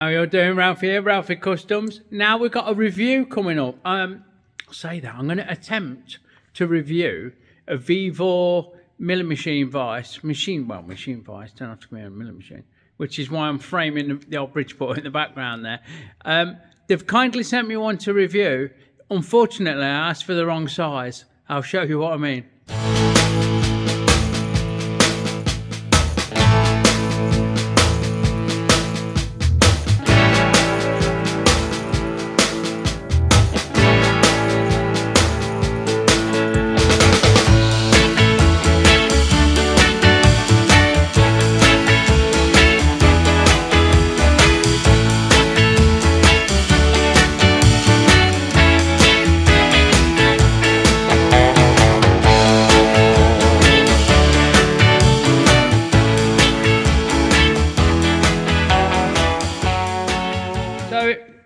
How you doing, Ralph here, Ralfy Customs. Now we've got a review coming up. I'll say that I'm going to attempt to review a Vevor milling machine vise, machine vise, don't have to be a milling machine, which is why I'm framing the old Bridgeport in the background there. They've kindly sent me one to review. Unfortunately, I asked for the wrong size. I'll show you what I mean.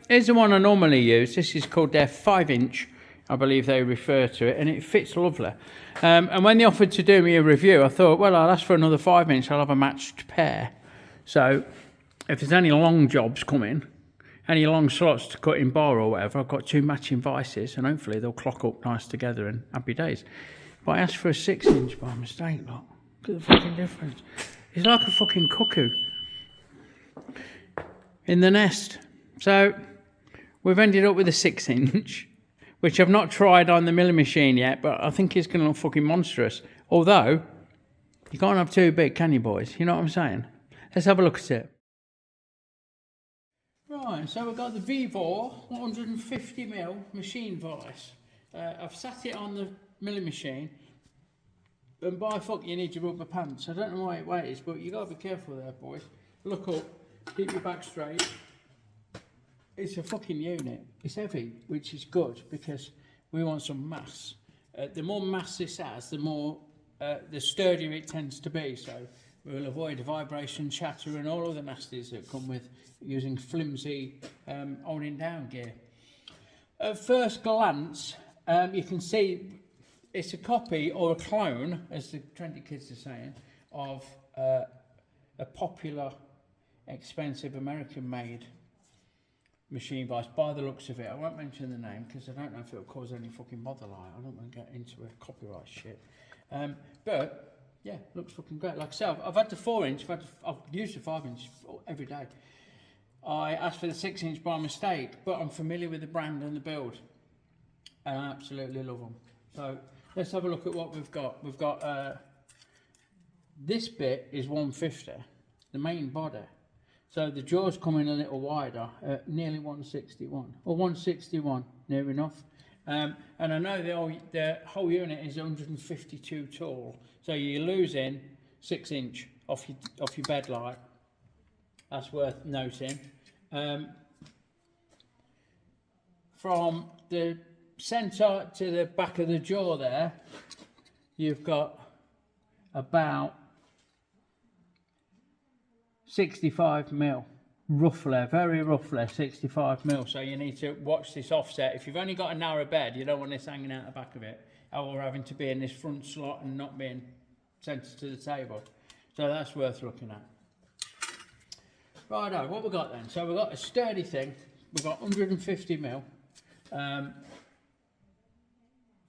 Here's the one I normally use. This is called their 5-inch, I believe they refer to it, and it fits lovely. And when they offered to do me a review, I thought, well, I'll ask for another 5-inch, I'll have a matched pair. So if there's any long jobs coming, any long slots to cut in bar or whatever, I've got 2 matching vices, and hopefully they'll clock up nice together and happy days. But I asked for a 6-inch by mistake, look. Look at the fucking difference. It's like a fucking cuckoo in the nest. So we've ended up with a 6-inch, which I've not tried on the milling machine yet, but I think it's going to look fucking monstrous. Although, you can't have too big, can you, boys? You know what I'm saying? Let's have a look at it. Right, so we've got the Vevor 150mm machine vise. I've sat it on the milling machine, and by fuck you need your rubber pants. I don't know why it weighs, but you got to be careful there, boys. Look up, keep your back straight. It's a fucking unit. It's heavy, which is good because we want some mass. The more mass this has, the more the sturdier it tends to be. So we'll avoid vibration, chatter, and all other nasties that come with using flimsy holding down gear. At first glance, you can see it's a copy or a clone, as the trendy kids are saying, of a popular, expensive American-made machine vise by the looks of it. I won't mention the name because I don't know if it'll cause any fucking bother. I don't want to get into a copyright shit. But yeah, looks fucking great. Like I said, I've had the 4-inch, I've used the 5-inch every day. I asked for the 6-inch by mistake, but I'm familiar with the brand and the build, and I absolutely love them. So let's have a look at what we've got. We've got this bit is 150, the main body. So the jaws come in a little wider, nearly 161, or 161, near enough. And I know the whole unit is 152 tall, so you're losing 6-inch off your bed light. That's worth noting. From the centre to the back of the jaw there, you've got about 65mm, roughly, very roughly 65mm. So you need to watch this offset. If you've only got a narrow bed, you don't want this hanging out the back of it, or having to be in this front slot and not being centred to the table. So that's worth looking at. Righto, what we got then? So we've got a sturdy thing. We've got 150mm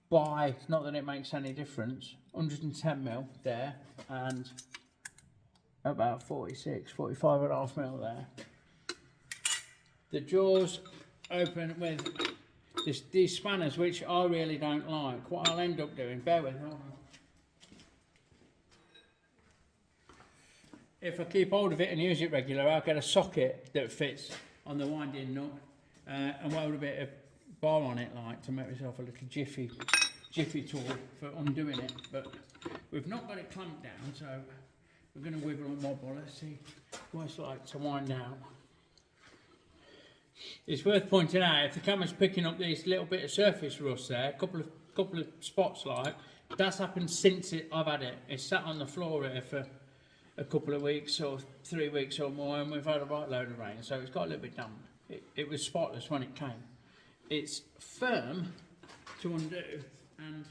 by, not that it makes any difference, 110mm there, and about 45.5mm there. The jaws open with these spanners, which I really don't like. What I'll end up doing, bear with me, if I keep hold of it and use it regular, I'll get a socket that fits on the winding nut and weld a bit of bar on it, like, to make myself a little jiffy tool for undoing it. But we've not got it clamped down, so we're going to wiggle and wobble. Let's see what it's like to wind out. It's worth pointing out, if the camera's picking up these little bit of surface rust there, a couple of spots, like, that's happened since I've had it. It's sat on the floor here for a couple of weeks or 3 weeks or more, and we've had a right load of rain, so it's got a little bit damp. It was spotless when it came. It's firm to undo, and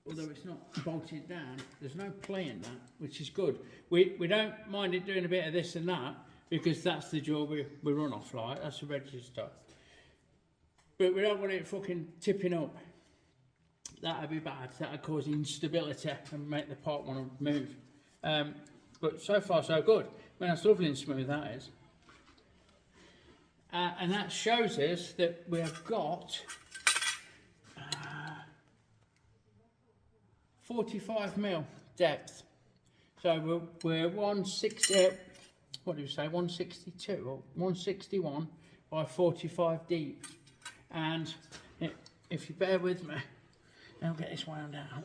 although it's not bolted down, there's no play in that, which is good. We don't mind it doing a bit of this and that, because that's the jaw we run off like, that's the register. But we don't want it fucking tipping up. That'd be bad, that'd cause instability and make the part want to move. But so far so good. I mean, that's lovely and smooth, that is. And that shows us that we have got 45mm depth. So we're 160, what do you say, 162 or 161 by 45 deep. And if you bear with me, I'll get this wound out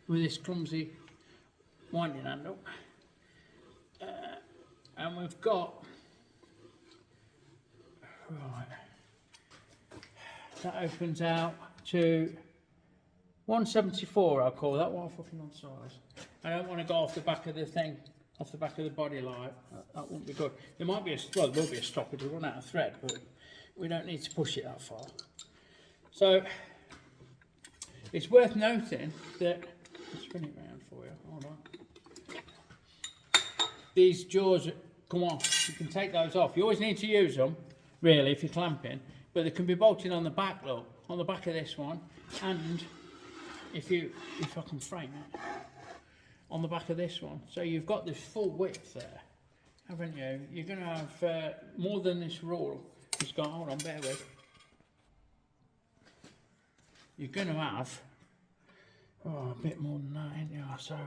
with this clumsy winding handle. And we've got, right, that opens out to 174, I'll call that one fucking on size. I don't want to go off the back of the thing, off the back of the body light. That wouldn't be good. There might be there will be a stopper to run out of thread, but we don't need to push it that far. So it's worth noting that, I'll spin it round for you, hold on. These jaws come off, you can take those off. You always need to use them, really, if you're clamping, but they can be bolted on the back, look, on the back of this one, and if I can frame it, on the back of this one. So you've got this full width there, haven't you? You're going to have more than this rule. It's got, hold on, bear with. You're going to have, a bit more than that, ain't you? So,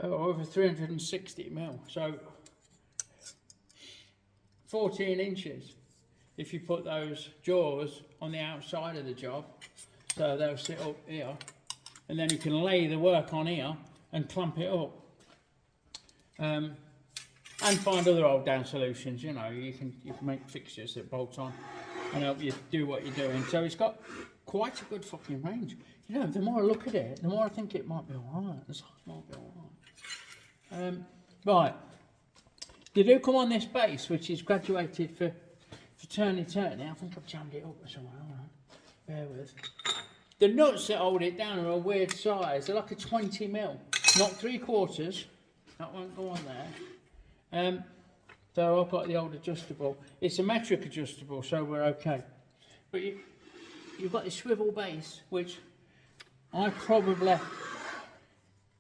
over 360mm. So, 14 inches if you put those jaws on the outside of the job. So they'll sit up here, and then you can lay the work on here and clamp it up. And find other old down solutions, you know, you can make fixtures that bolt on and help you do what you're doing. So it's got quite a good fucking range. You know, the more I look at it, the more I think it might be alright. The size might be alright. Right. They do come on this base, which is graduated for turny. I think I've jammed it up somewhere, alright. Bear with. The nuts that hold it down are a weird size. They're like a 20mm, not 3/4. That won't go on there. So I've got the old adjustable. It's a metric adjustable, so we're okay. But you've got this swivel base, which I probably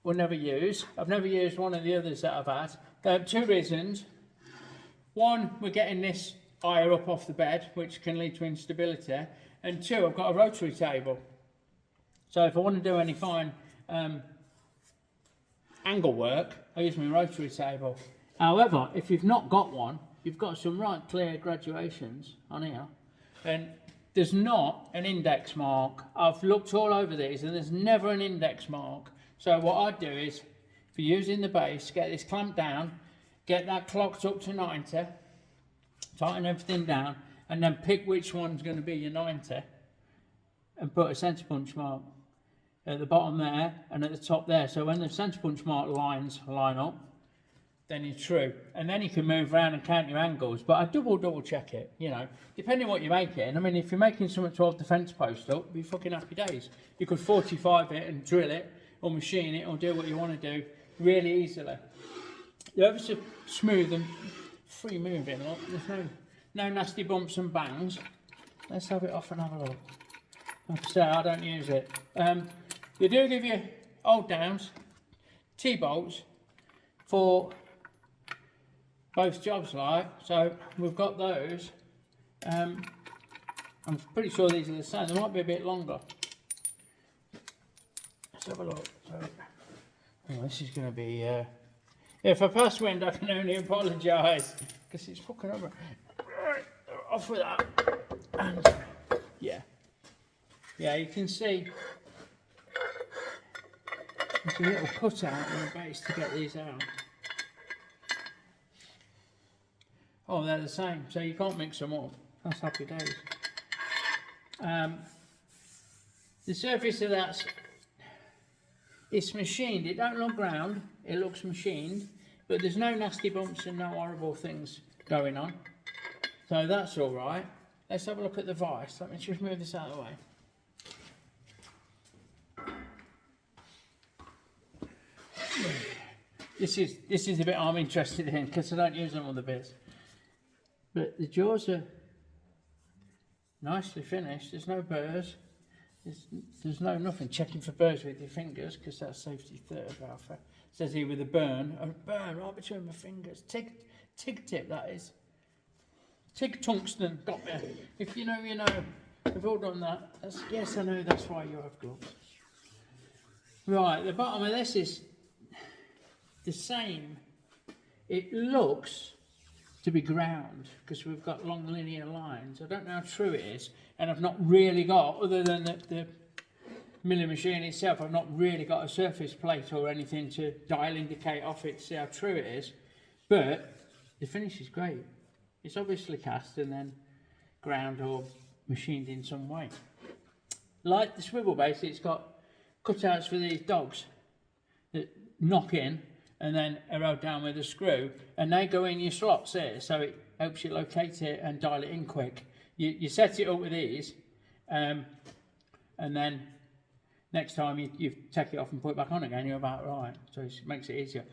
will never use. I've never used one of the others that I've had. 2 reasons. One, we're getting this higher up off the bed, which can lead to instability. And 2, I've got a rotary table. So if I want to do any fine angle work, I use my rotary table. However, if you've not got one, you've got some right clear graduations on here, and there's not an index mark. I've looked all over these and there's never an index mark. So what I'd do is, if you're using the base, get this clamped down, get that clocked up to 90, tighten everything down, and then pick which one's going to be your 90 and put a centre punch mark at the bottom there and at the top there. So when the centre punch mark lines line up, then you're true. And then you can move around and count your angles. But I double check it, you know, depending on what you're making. I mean, if you're making something to hold the fence post up, it'd be fucking happy days. You could 45 it and drill it or machine it or do what you want to do really easily. They're ever so smooth and free moving, look. There's no nasty bumps and bangs. Let's have it off and have a look. Like I say, I don't use it. They do give you old downs, T-bolts for both jobs, like, so we've got those. I'm pretty sure these are the same. They might be a bit longer. Let's have a look. So, oh, this is going to be if I pass wind, I can only apologise because it's fucking over. Right, off with that. And yeah, you can see there's a little cutout on the base to get these out. Oh, they're the same, so you can't mix them up. That's happy days. The surface of that's, it's machined. It don't look round, it looks machined, but there's no nasty bumps and no horrible things going on. So that's all right. Let's have a look at the vise. Let me just move this out of the way. This is the bit I'm interested in because I don't use them on the bits. But the jaws are nicely finished. There's no burrs. There's no nothing. Checking for burrs with your fingers because that's safety third, Ralphy. Says here with a burn right between my fingers. TIG tip, that is. TIG tungsten, got me. If you know, you know. We've all done that. Yes, I know, that's why you have gloves. Right, the bottom of this is the same. It looks to be ground because we've got long linear lines. I don't know how true it is, and I've not really got, other than the milling machine itself, I've not really got a surface plate or anything to dial indicate off it to see how true it is. But the finish is great. It's obviously cast and then ground or machined in some way. Like the swivel base, it's got cutouts for these dogs that knock in and then are held down with a screw, and they go in your slots here, so it helps you locate it and dial it in quick. You set it up with these, and then next time you take it off and put it back on again, you're about right, so it makes it easier.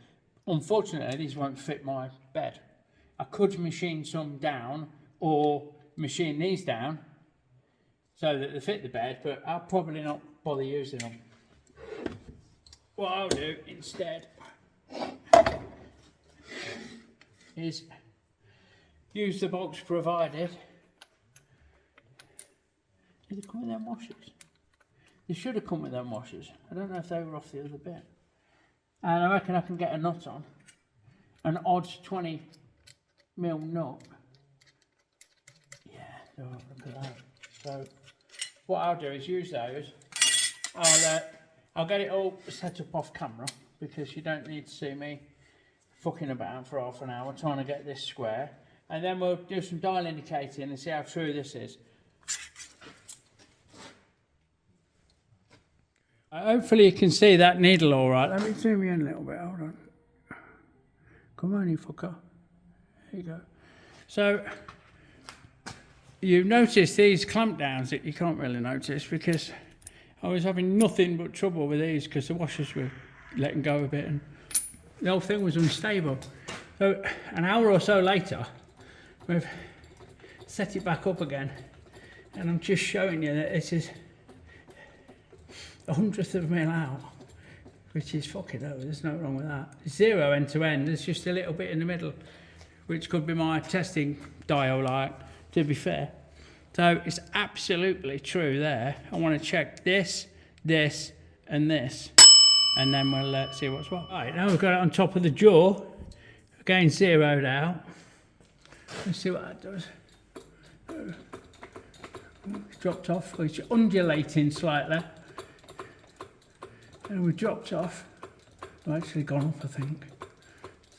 Unfortunately, these won't fit my bed. I could machine some down or machine these down so that they fit the bed, but I'll probably not bother using them. What I'll do instead is use the box provided. Did it come with them washers? They should have come with them washers. I don't know if they were off the other bit. And I reckon I can get a nut on. An odd 20mm nut. Yeah, oh, look at that. So what I'll do is use those. I'll get it all set up off camera because you don't need to see me fucking about for half an hour trying to get this square. And then we'll do some dial indicating and see how true this is. Hopefully you can see that needle all right. Let me zoom in a little bit, hold on. Come on, you fucker. There you go. So, you notice these clamp downs that you can't really notice because I was having nothing but trouble with these because the washers were letting go a bit and the whole thing was unstable. So, an hour or so later, we've set it back up again and I'm just showing you that this is 1/100th of a mil out, which is fucking over, there's no wrong with that. Zero end to end, there's just a little bit in the middle, which could be my testing dial light, to be fair. So it's absolutely true there. I want to check this, this, and this, and then we'll see what's what. Right, now we've got it on top of the jaw, again zeroed out. Let's see what that does. It's dropped off, it's undulating slightly. And we've dropped off. Well, actually gone off, I think.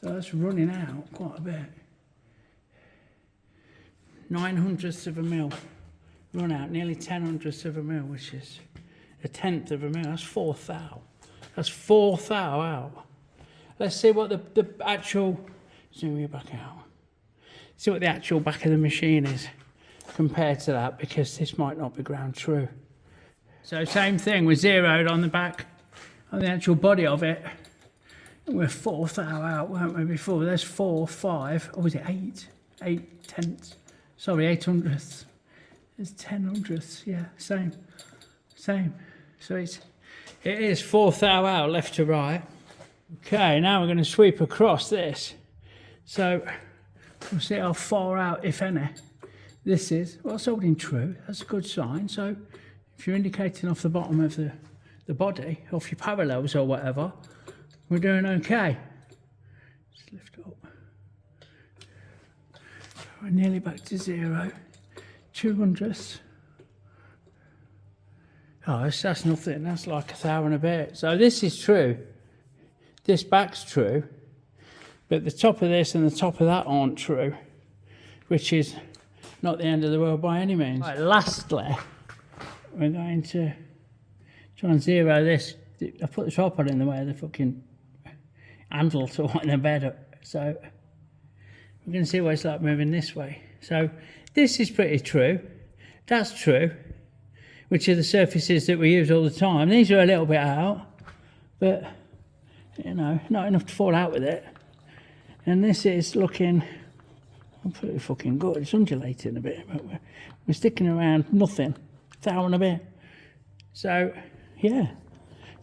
So that's running out quite a bit. 9/100ths of a mil run out, nearly 10/100ths of a mil, which is 1/10 of a mil. That's 4 thou. That's 4 thou out. Let's see what the actual, zoom you back out. See what the actual back of the machine is compared to that, because this might not be ground true. So same thing, we're zeroed on the back. On the actual body of it, we're 4 thou out, weren't we, before? There's 4, 5, or was it 8? 8/10. Sorry, 8/100ths. There's 10/100ths, yeah, same. So it is 4 thou out, left to right. Okay, now we're going to sweep across this. So we'll see how far out, if any, this is. Well, it's holding true, that's a good sign. So if you're indicating off the bottom of the body, off your parallels or whatever, we're doing okay. Just lift it up. We're nearly back to 0. 2/100ths. Oh, that's nothing, that's like 1 thou and a bit. So this is true. This back's true, but the top of this and the top of that aren't true, which is not the end of the world by any means. Right, lastly, we're going to try and zero this. I put the tripod in the way of the fucking handle to wind the bed up. So we're going to see what it's like moving this way. So this is pretty true. That's true, which are the surfaces that we use all the time. These are a little bit out, but you know, not enough to fall out with it. And this is looking pretty fucking good. It's undulating a bit, but we're sticking around nothing, 1,000 a bit. So, yeah,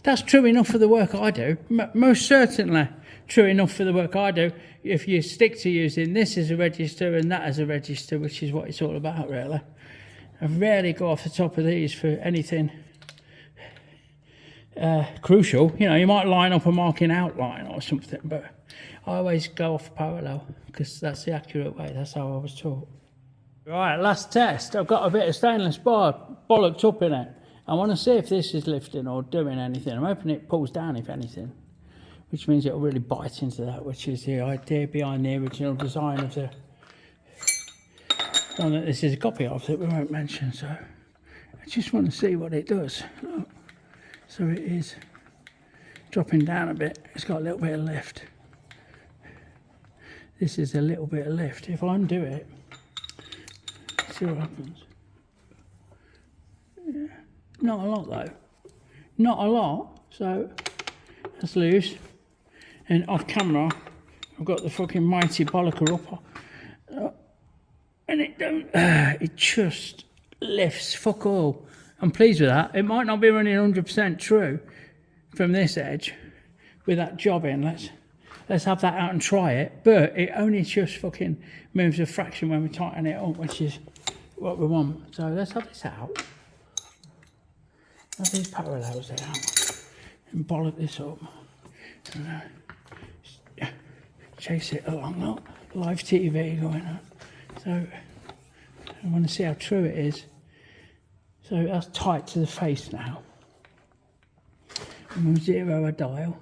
that's true enough for the work I do. Most certainly true enough for the work I do. If you stick to using this as a register and that as a register, which is what it's all about, really. I rarely go off the top of these for anything crucial. You know, you might line up a marking outline or something, but I always go off parallel because that's the accurate way. That's how I was taught. Right, last test. I've got a bit of stainless bar bollocked up in it. I want to see if this is lifting or doing anything. I'm hoping it pulls down, if anything, which means it'll really bite into that, which is the idea behind the original design of the one that this is a copy of that we won't mention. So I just want to see what it does. So it is dropping down a bit. It's got a little bit of lift. This is a little bit of lift. If I undo it, see what happens. Yeah. Not a lot though. Not a lot. So that's loose. And off camera, I've got the fucking mighty bollocker up. And it don't, it just lifts fuck all. I'm pleased with that. It might not be running 100% true from this edge with that job in. Let's have that out and try it. But it only just fucking moves a fraction when we tighten it up, which is what we want. So let's have this out. Have these parallels out and bollock this up. And, chase it along. Look, live TV going on. So I want to see how true it is. So that's tight to the face now. And we'll zero a dial.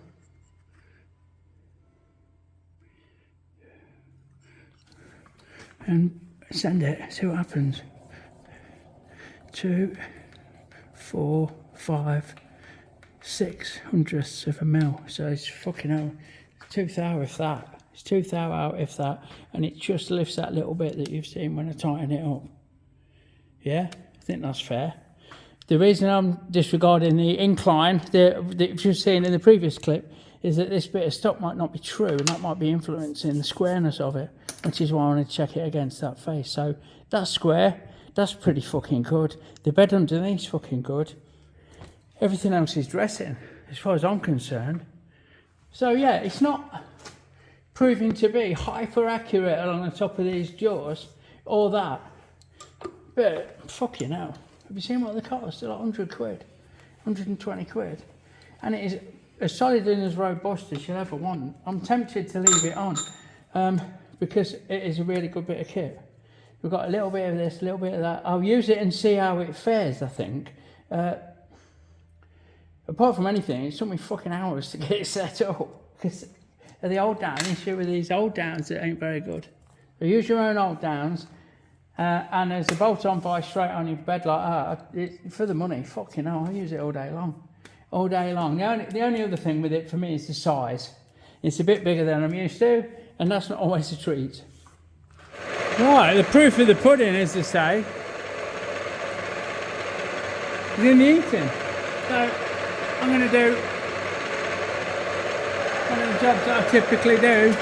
And send it, see what happens. 2, 4, 5, 6 hundredths of a mil. So it's fucking hell, 2th hour if that. It's 2th hour out if that. And it just lifts that little bit that you've seen when I tighten it up. Yeah, I think that's fair. The reason I'm disregarding the incline that you've just seen in the previous clip is that this bit of stock might not be true, and that might be influencing the squareness of it, which is why I want to check it against that face. So that's square, that's pretty fucking good. The bed underneath's fucking good. Everything else is dressing, as far as I'm concerned. So yeah, it's not proving to be hyper accurate along the top of these jaws, or that. But fucking hell, have you seen what they cost? They're like 100 quid, 120 quid. And it is as solid and as robust as you'll ever want. I'm tempted to leave it on because it is a really good bit of kit. We've got a little bit of this, a little bit of that. I'll use it and see how it fares, I think. Apart from anything, it took me fucking hours to get it set up. Because of the old down, issue with these old downs that ain't very good. So use your own old downs. And there's a bolt-on vise straight on your bed like that. For the money, fucking hell, I use it all day long. All day long. The only other thing with it for me is the size. It's a bit bigger than I'm used to, and that's not always a treat. Right, the proof of the pudding, as they say, is in the eating. So I'm going to do one of the jobs that I typically do,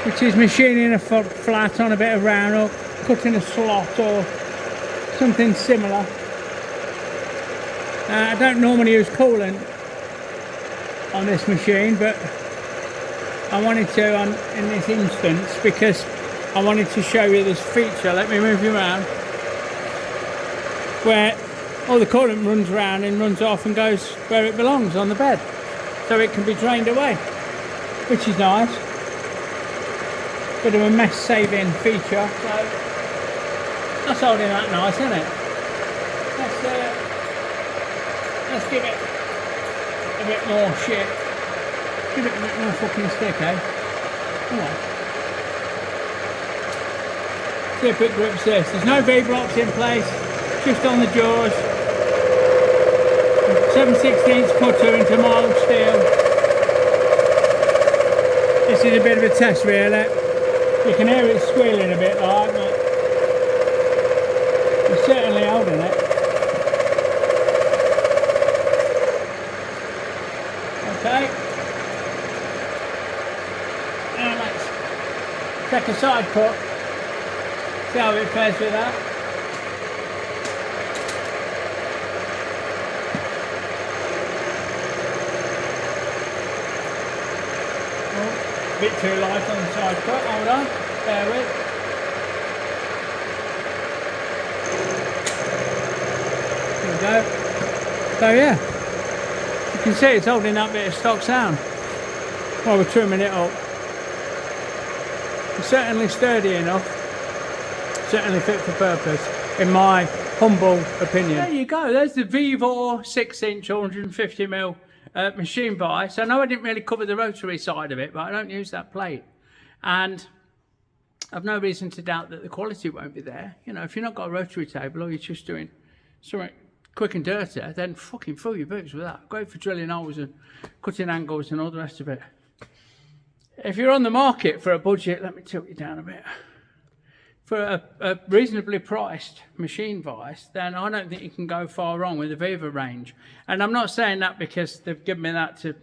which is machining a flat on a bit of round up, cutting a slot or something similar. I don't normally use coolant on this machine, but I wanted to in this instance because I wanted to show you this feature. Let me move you around, where all the coolant runs around and runs off and goes where it belongs, on the bed, so it can be drained away, which is nice. Bit of a mess saving feature. So that's holding that nice, isn't it? Let's give it a bit more shit. Give it a bit more fucking stick, eh? Come on. See if it grips this. There's no V-blocks in place, just on the jaws. 7/16 cutter into mild steel. This is a bit of a test really. You can hear it squealing a bit like, but it's certainly holding it. Okay. take a side cut, see how it fares with that. Oh, a bit too light on the side cut, hold on, bear with. There we go. So yeah, you can see it's holding that bit of stock sound while we're trimming it up. It's certainly sturdy enough, certainly fit for purpose, in my humble opinion. There you go, there's the Vevor 6-inch 150mm machine vise. I know I didn't really cover the rotary side of it, but I don't use that plate. And I've no reason to doubt that the quality won't be there. You know, if you've not got a rotary table or you're just doing something quick and dirty, then fucking fill your boots with that. Great for drilling holes and cutting angles and all the rest of it. If you're on the market for a budget, let me tilt you down a bit, for a reasonably priced machine vise, then I don't think you can go far wrong with the Vevor range. And I'm not saying that because they've given me that to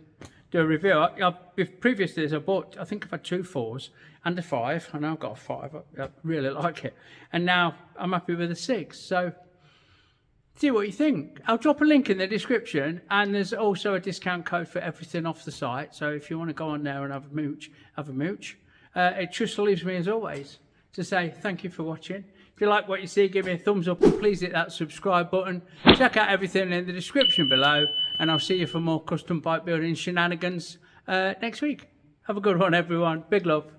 do a review. Previous to this, I think I've had 2 4s and a 5. I know I've got a 5, I really like it. And now I'm happy with a 6. So see what you think. I'll drop a link in the description, and there's also a discount code for everything off the site. So if you want to go on there and have a mooch, have a mooch. It just leaves me, as always, to say thank you for watching. If you like what you see, give me a thumbs up and please hit that subscribe button. Check out everything in the description below, and I'll see you for more custom bike building shenanigans next week. Have a good one, everyone. Big love.